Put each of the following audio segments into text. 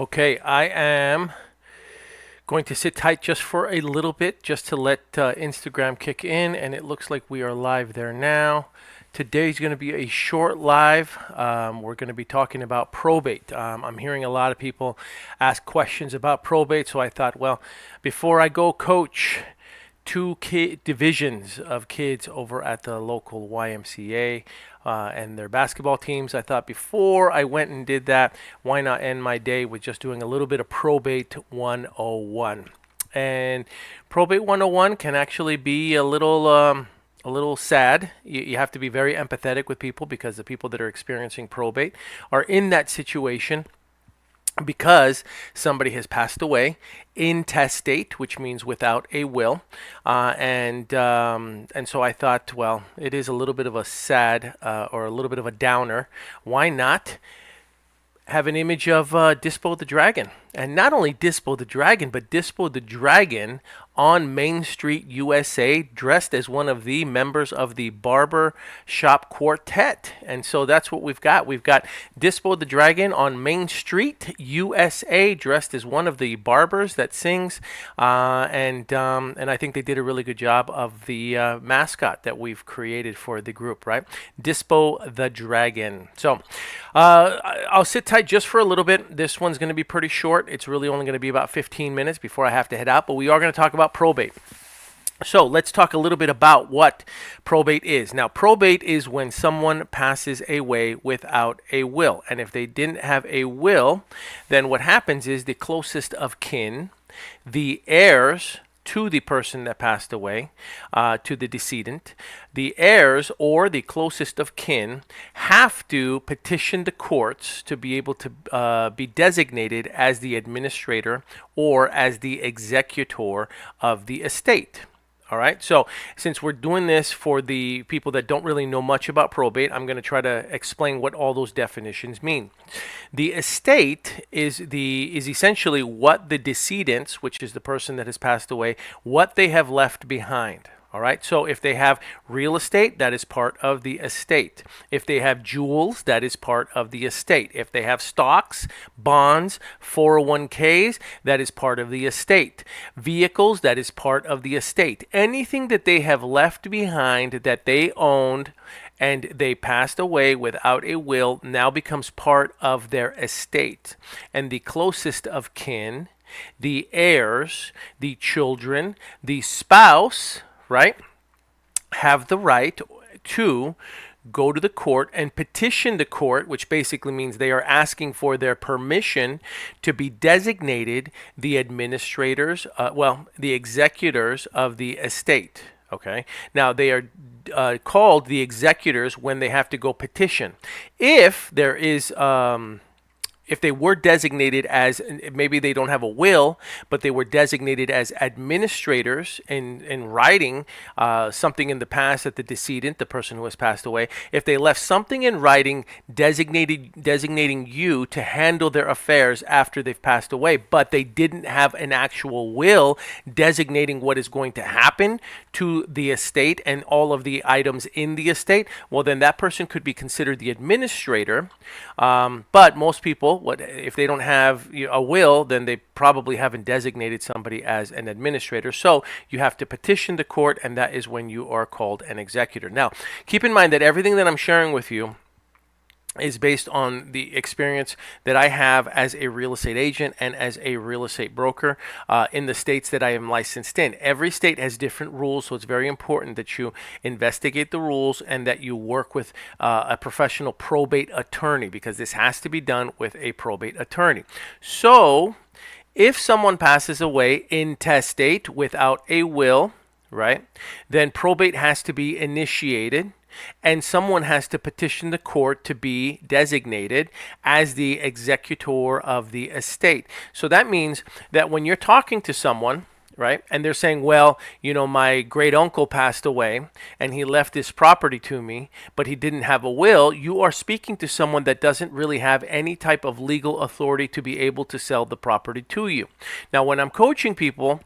Okay, I am going to sit tight just for a little bit, just to let Instagram kick in, and it looks like we are live there now. Today's going to be a short live. We're going to be talking about probate. I'm hearing a lot of people ask questions about probate, so I thought, well, before I go coach two divisions of kids over at the local YMCA and their basketball teams. I thought before I went and did that, why not end my day with just doing a little bit of Probate 101? And Probate 101 can actually be a little sad. You have to be very empathetic with people because the people that are experiencing probate are in that situation because somebody has passed away intestate, which means without a will, and so I thought, well, it is a little bit of a sad or a little bit of a downer. Why not have an image of Dispo the Dragon? And not only Dispo the Dragon, but Dispo the Dragon on Main Street, USA, dressed as one of the members of the Barber Shop Quartet. And so that's what we've got. We've got Dispo the Dragon on Main Street, USA, dressed as one of the barbers that sings. And I think they did a really good job of the mascot that we've created for the group, right? Dispo the Dragon. So I'll sit tight just for a little bit. This one's going to be pretty short. It's really only going to be about 15 minutes before I have to head out, but we are going to talk about probate. So let's talk a little bit about what probate is. Now, probate is when someone passes away without a will. And if they didn't have a will, then what happens is the closest of kin, the heirs to the person that passed away, to the decedent, the heirs or the closest of kin have to petition the courts to be able to be designated as the administrator or as the executor of the estate. All right, so since we're doing this for the people that don't really know much about probate, I'm going to try to explain what all those definitions mean. The estate is essentially what the decedents, which is the person that has passed away, what they have left behind. All right, so if they have real estate, that is part of the estate. If they have jewels, that is part of the estate. If they have stocks, bonds, 401ks, that is part of the estate. Vehicles, that is part of the estate. Anything that they have left behind that they owned and they passed away without a will now becomes part of their estate. And the closest of kin, the heirs, the children, the spouse, right, have the right to go to the court and petition the court, which basically means they are asking for their permission to be designated the administrators, the executors of the estate. Okay. Now they are called the executors when they have to go petition. If there is if they were designated as, maybe they don't have a will, but they were designated as administrators in writing something in the past that the decedent, the person who has passed away, if they left something in writing designating you to handle their affairs after they've passed away, but they didn't have an actual will designating what is going to happen to the estate and all of the items in the estate, well, then that person could be considered the administrator. But most people, if they don't have a will, then they probably haven't designated somebody as an administrator. So you have to petition the court, and that is when you are called an executor. Now, keep in mind that everything that I'm sharing with you is based on the experience that I have as a real estate agent and as a real estate broker in the states that I am licensed in. Every state has different rules, so it's very important that you investigate the rules and that you work with a professional probate attorney, because this has to be done with a probate attorney. So if someone passes away intestate without a will, right, then probate has to be initiated, and someone has to petition the court to be designated as the executor of the estate. So that means that when you're talking to someone, right, and they're saying, well, my great uncle passed away and he left this property to me, but he didn't have a will, you are speaking to someone that doesn't really have any type of legal authority to be able to sell the property to you. Now, when I'm coaching people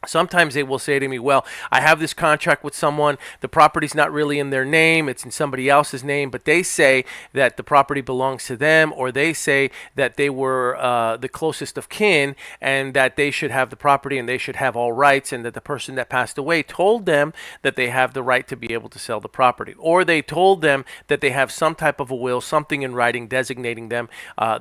Sometimes they will say to me, well, I have this contract with someone. The property's not really in their name. It's in somebody else's name. But they say that the property belongs to them, or they say that they were the closest of kin and that they should have the property and they should have all rights, and that the person that passed away told them that they have the right to be able to sell the property. Or they told them that they have some type of a will, something in writing designating them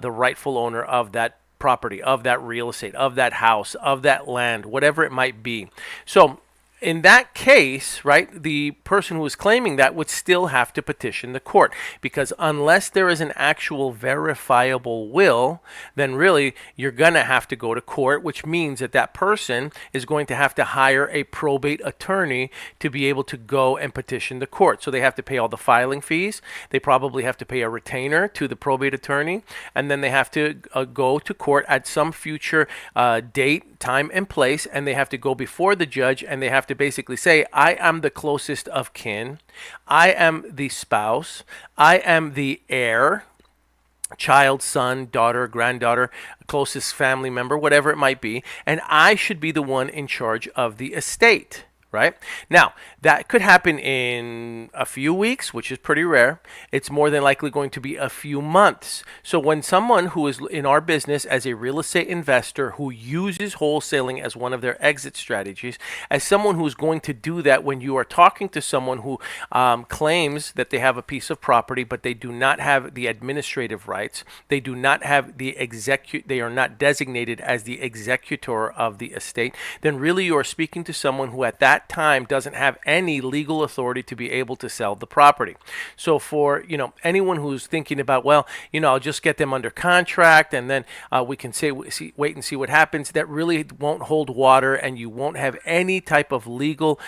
the rightful owner of that property, of that real estate, of that house, of that land, whatever it might be. So in that case, right, the person who is claiming that would still have to petition the court, because unless there is an actual verifiable will, then really you're going to have to go to court, which means that that person is going to have to hire a probate attorney to be able to go and petition the court. So they have to pay all the filing fees. They probably have to pay a retainer to the probate attorney, and then they have to go to court at some future date, time, and place, and they have to go before the judge, and they have to basically say, I am the closest of kin, I am the spouse, I am the heir, child, son, daughter, granddaughter, closest family member, whatever it might be, and I should be the one in charge of the estate. Right? Now, that could happen in a few weeks, which is pretty rare. It's more than likely going to be a few months. So when someone who is in our business as a real estate investor who uses wholesaling as one of their exit strategies, as someone who's going to do that when you are talking to someone who claims that they have a piece of property, but they do not have the administrative rights, they do not have the they are not designated as the executor of the estate, then really you are speaking to someone who at that time doesn't have any legal authority to be able to sell the property. So for anyone who's thinking about, well, I'll just get them under contract and then we can wait and see what happens, that really won't hold water, and you won't have any type of legal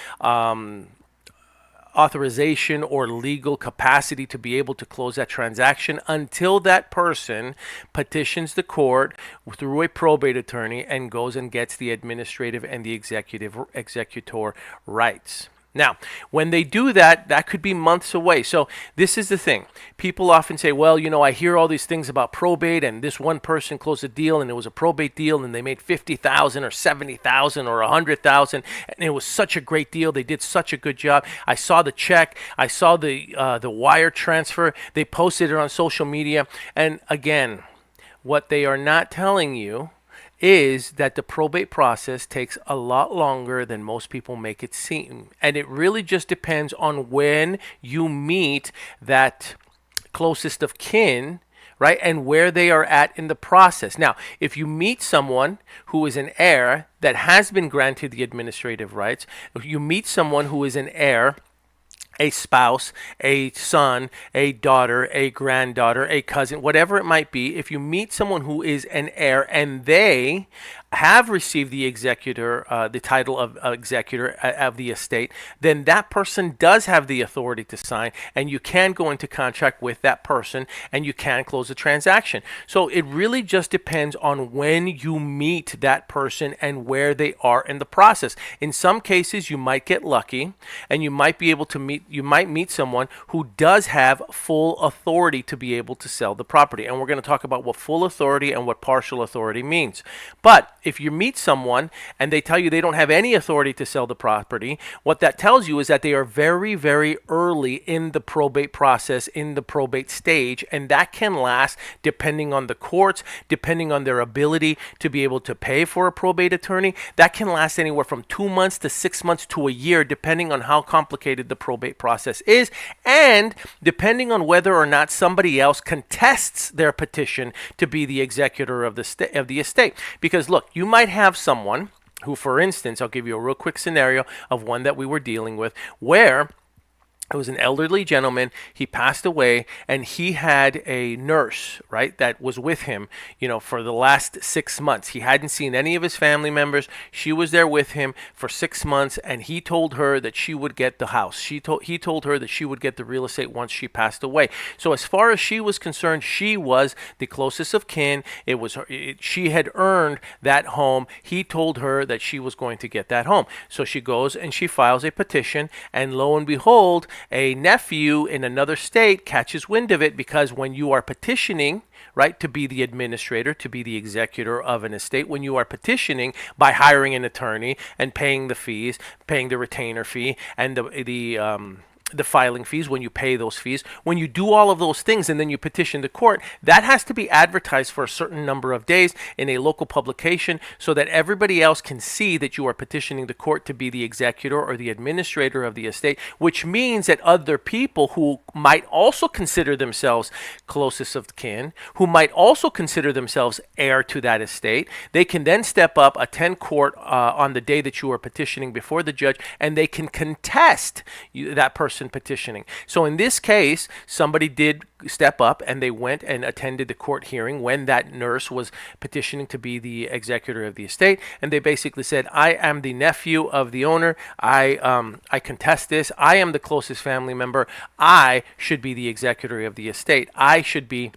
authorization or legal capacity to be able to close that transaction until that person petitions the court through a probate attorney and goes and gets the administrative and the executor rights. Now, when they do that, that could be months away. So this is the thing. People often say, well, I hear all these things about probate, and this one person closed a deal, and it was a probate deal, and they made $50,000 or $70,000 or $100,000, and it was such a great deal. They did such a good job. I saw the check. I saw the wire transfer. They posted it on social media. And again, what they are not telling you is that the probate process takes a lot longer than most people make it seem. And it really just depends on when you meet that closest of kin, right, and where they are at in the process. Now, if you meet someone who is an heir that has been granted the administrative rights, if you meet someone who is an heir, a spouse, a son, a daughter, a granddaughter, a cousin, whatever it might be, if you meet someone who is an heir and they have received the the title of executor of the estate, then that person does have the authority to sign, and you can go into contract with that person and you can close the transaction. So it really just depends on when you meet that person and where they are in the process. In some cases, you might get lucky and you might be able to meet someone who does have full authority to be able to sell the property. And we're going to talk about what full authority and what partial authority means. But if you meet someone and they tell you they don't have any authority to sell the property, what that tells you is that they are very, very early in the probate process, in the probate stage, and that can last, depending on the courts, depending on their ability to be able to pay for a probate attorney, that can last anywhere from 2 months to 6 months to a year, depending on how complicated the probate process is, and depending on whether or not somebody else contests their petition to be the executor of the estate. Because look, you might have someone who, for instance, I'll give you a real quick scenario of one that we were dealing with, where it was an elderly gentleman. He passed away, and he had a nurse, right, that was with him, for the last 6 months. He hadn't seen any of his family members. She was there with him for 6 months, and he told her that she would get the house. He told her that she would get the real estate once she passed away. So as far as she was concerned, she was the closest of kin. She had earned that home. He told her that she was going to get that home. So she goes and she files a petition, and lo and behold, a nephew in another state catches wind of it, because when you are petitioning, right, to be the administrator, to be the executor of an estate, when you are petitioning by hiring an attorney and paying the fees, paying the retainer fee and the filing fees, when you pay those fees, when you do all of those things and then you petition the court, that has to be advertised for a certain number of days in a local publication so that everybody else can see that you are petitioning the court to be the executor or the administrator of the estate, which means that other people who might also consider themselves closest of kin, who might also consider themselves heir to that estate, they can then step up, attend court on the day that you are petitioning before the judge, and they can contest that person petitioning. So in this case, somebody did step up and they went and attended the court hearing when that nurse was petitioning to be the executor of the estate, and they basically said, I am the nephew of the owner. I contest this. I am the closest family member. I should be the executor of the estate. I should be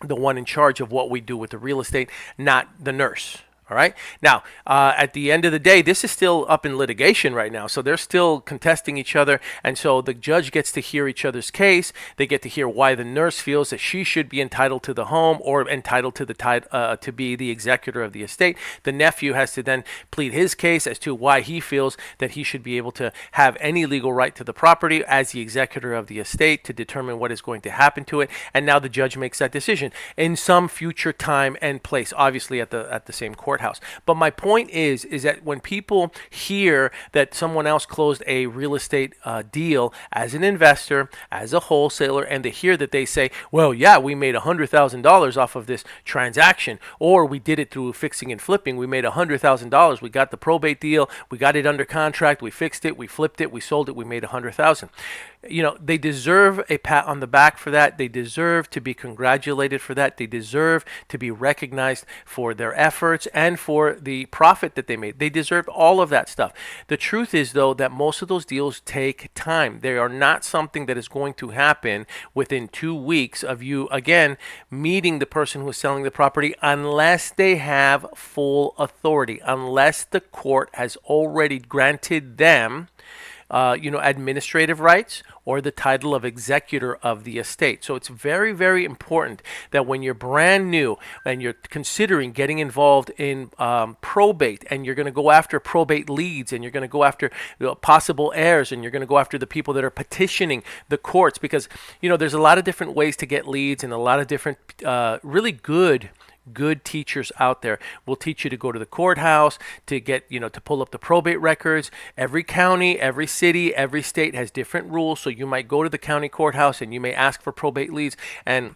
the one in charge of what we do with the real estate, not the nurse. All right. Now, at the end of the day, this is still up in litigation right now. So they're still contesting each other. And so the judge gets to hear each other's case. They get to hear why the nurse feels that she should be entitled to the home or entitled to to be the executor of the estate. The nephew has to then plead his case as to why he feels that he should be able to have any legal right to the property as the executor of the estate to determine what is going to happen to it. And now the judge makes that decision in some future time and place, obviously at the same court house. But my point is that when people hear that someone else closed a real estate deal as an investor, as a wholesaler, and they hear that they say, well, yeah, we made $100,000 off of this transaction, or we did it through fixing and flipping. We made $100,000. We got the probate deal. We got it under contract. We fixed it. We flipped it. We sold it. We made $100,000. You know, they deserve a pat on the back for that. They deserve to be congratulated for that. They deserve to be recognized for their efforts and for the profit that they made. They deserve all of that stuff. The truth is, though, that most of those deals take time. They are not something that is going to happen within 2 weeks of you, again, meeting the person who is selling the property, unless they have full authority, unless the court has already granted them administrative rights or the title of executor of the estate. So it's very, very important that when you're brand new and you're considering getting involved in probate, and you're going to go after probate leads, and you're going to go after possible heirs, and you're going to go after the people that are petitioning the courts, because, there's a lot of different ways to get leads, and a lot of different really good teachers out there will teach you to go to the courthouse to get, to pull up the probate records. Every county, every city, every state has different rules. So you might go to the county courthouse and you may ask for probate leads, and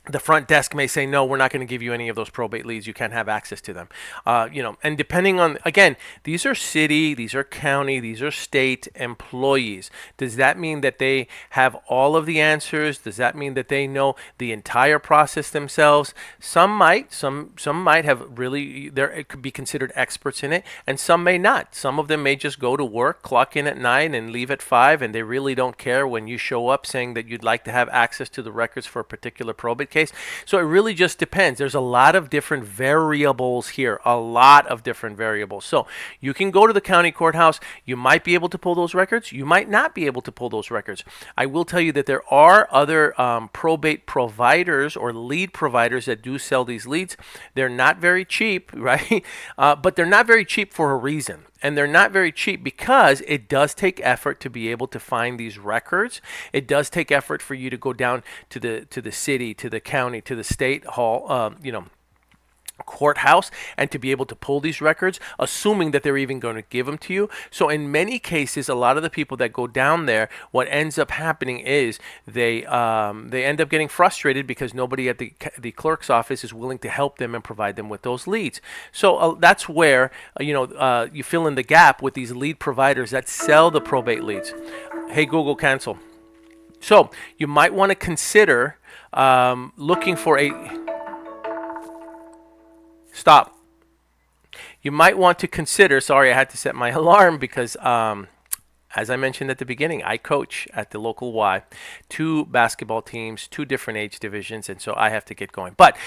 the front desk may say, no, we're not going to give you any of those probate leads. You can't have access to them. And depending on, again, these are city, these are county, these are state employees. Does that mean that they have all of the answers? Does that mean that they know the entire process themselves? Some might have really, it could be considered experts in it, and some may not. Some of them may just go to work, clock in at 9 and leave at 5, and they really don't care when you show up saying that you'd like to have access to the records for a particular probate case. So it really just depends. There's a lot of different variables here, So you can go to the county courthouse. You might be able to pull those records. You might not be able to pull those records. I will tell you that there are other probate providers or lead providers that do sell these leads. They're not very cheap, right? But they're not very cheap for a reason. And they're not very cheap because it does take effort to be able to find these records. It does take effort for you to go down to the city, to the county, to the state hall, courthouse, and to be able to pull these records, assuming that they're even going to give them to you. So in many cases, a lot of the people that go down there, what ends up happening is they end up getting frustrated because nobody at the clerk's office is willing to help them and provide them with those leads. So that's where you fill in the gap with these lead providers that sell the probate leads. Hey, Google, cancel. So you might want to consider looking for a stop. You might want to consider, sorry, I had to set my alarm because as I mentioned at the beginning, I coach at the local Y, 2 basketball teams, 2 different age divisions, and so I have to get going. But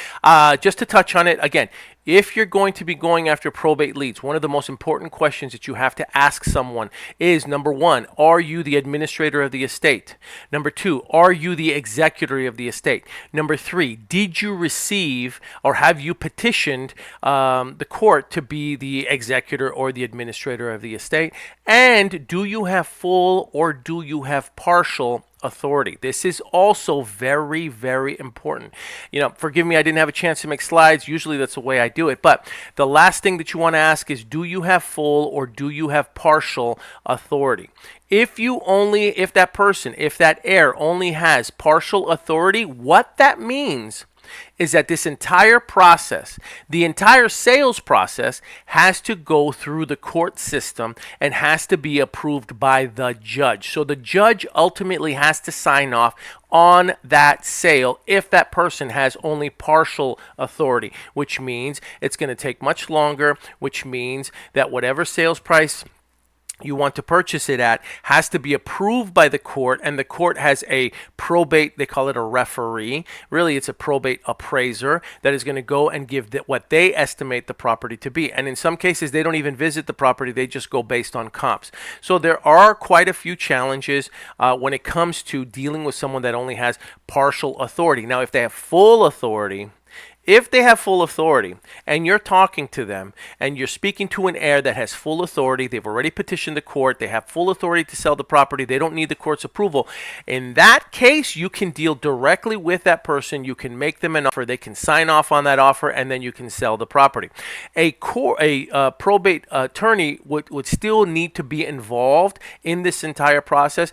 just to touch on it again, if you're going to be going after probate leads, one of the most important questions that you have to ask someone is, number one, are you the administrator of the estate? Number two, are you the executor of the estate? Number three, did you receive or have you petitioned the court to be the executor or the administrator of the estate? And do you have full or do you have partial authority? This is also very, very important. Forgive me, I didn't have a chance to make slides. Usually that's the way I do it. But the last thing that you want to ask is, do you have full or do you have partial authority? If that heir only has partial authority, what that means is that this entire process, the entire sales process, has to go through the court system and has to be approved by the judge. So the judge ultimately has to sign off on that sale if that person has only partial authority, which means it's going to take much longer, which means that whatever sales price you want to purchase it at has to be approved by the court, and the court has a probate, they call it a referee. Really, it's a probate appraiser that is going to go and give what they estimate the property to be. And in some cases, they don't even visit the property. They just go based on comps. So there are quite a few challenges when it comes to dealing with someone that only has partial authority. Now, if they have full authority, and you're talking to them and you're speaking to an heir that has full authority, they've already petitioned the court, they have full authority to sell the property, they don't need the court's approval. In that case, you can deal directly with that person. You can make them an offer, they can sign off on that offer, and then you can sell the property. A probate attorney would still need to be involved in this entire process.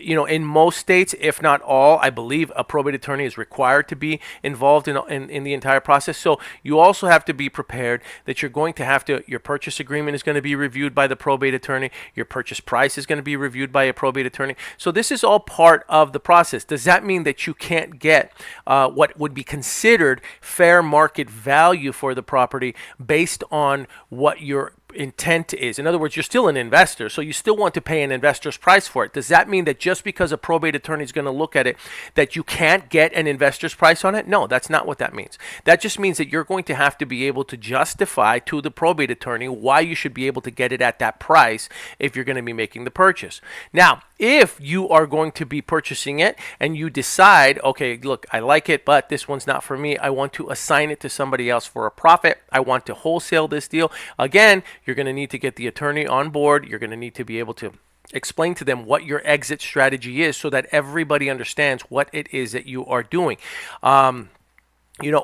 In most states, if not all, I believe a probate attorney is required to be involved in the entire process. So you also have to be prepared that you're going to have to, your purchase agreement is going to be reviewed by the probate attorney. Your purchase price is going to be reviewed by a probate attorney. So this is all part of the process. Does that mean that you can't get what would be considered fair market value for the property based on what your intent is? In other words, you're still an investor, so you still want to pay an investor's price for it. Does that mean that just because a probate attorney is going to look at it, that you can't get an investor's price on it? No, that's not what that means. That just means that you're going to have to be able to justify to the probate attorney why you should be able to get it at that price if you're going to be making the purchase. Now, if you are going to be purchasing it and you decide, okay, look, I like it, but this one's not for me, I want to assign it to somebody else for a profit, I want to wholesale this deal, again, you're going to need to get the attorney on board. You're going to need to be able to explain to them what your exit strategy is so that everybody understands what it is that you are doing.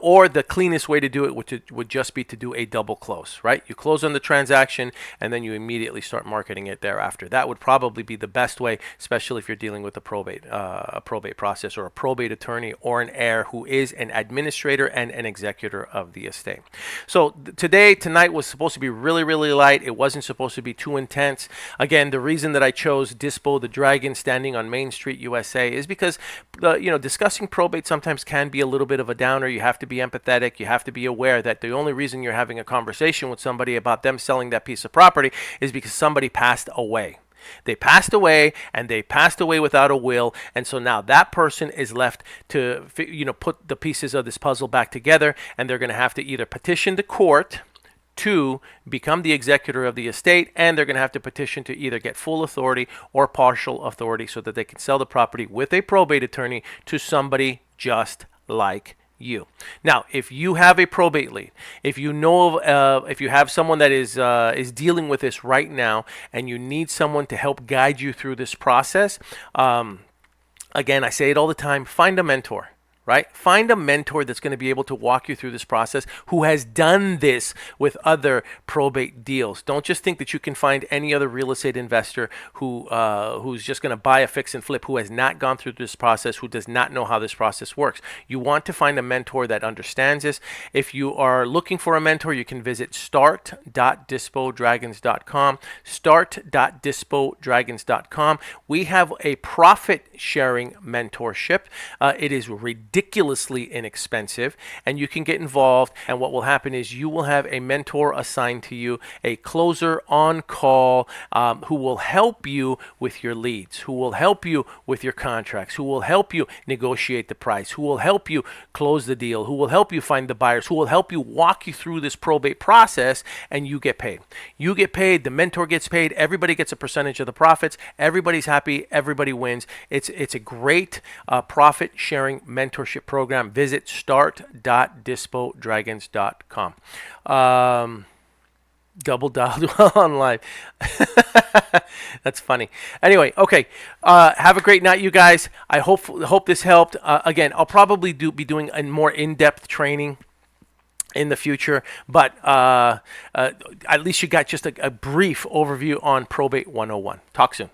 Or the cleanest way to do it would just be to do a double close, right? You close on the transaction and then you immediately start marketing it thereafter. That would probably be the best way, especially if you're dealing with a probate process or a probate attorney or an heir who is an administrator and an executor of the estate. So tonight was supposed to be really, really light. It wasn't supposed to be too intense. Again, the reason that I chose Dispo the Dragon standing on Main Street, USA is because discussing probate sometimes can be a little bit of a downer. You have to be empathetic. You have to be aware that the only reason you're having a conversation with somebody about them selling that piece of property is because somebody passed away. They passed away, and they passed away without a will, and so now that person is left to put the pieces of this puzzle back together, and they're going to have to either petition the court to become the executor of the estate, and they're going to have to petition to either get full authority or partial authority so that they can sell the property with a probate attorney to somebody just like you. Now, if you have a probate lead, if you know of, if you have someone that is dealing with this right now, and you need someone to help guide you through this process, again, I say it all the time: find a mentor. Right? Find a mentor that's going to be able to walk you through this process, who has done this with other probate deals. Don't just think that you can find any other real estate investor who's just going to buy a fix and flip, who has not gone through this process, who does not know how this process works. You want to find a mentor that understands this. If you are looking for a mentor, you can visit start.dispodragons.com, start.dispodragons.com. We have a profit sharing mentorship. It is ridiculous ridiculously inexpensive, and you can get involved. And what will happen is you will have a mentor assigned to you, a closer on call, who will help you with your leads, who will help you with your contracts, who will help you negotiate the price, who will help you close the deal, who will help you find the buyers, who will help you walk you through this probate process, and you get paid. You get paid, the mentor gets paid, everybody gets a percentage of the profits, everybody's happy, everybody wins. It's a great profit sharing mentorship program. Visit start.dispodragons.com. Double dialed on live. That's funny. Anyway, okay. Have a great night, you guys. I hope this helped. Again, I'll probably be doing a more in-depth training in the future, but at least you got just a brief overview on Probate 101. Talk soon.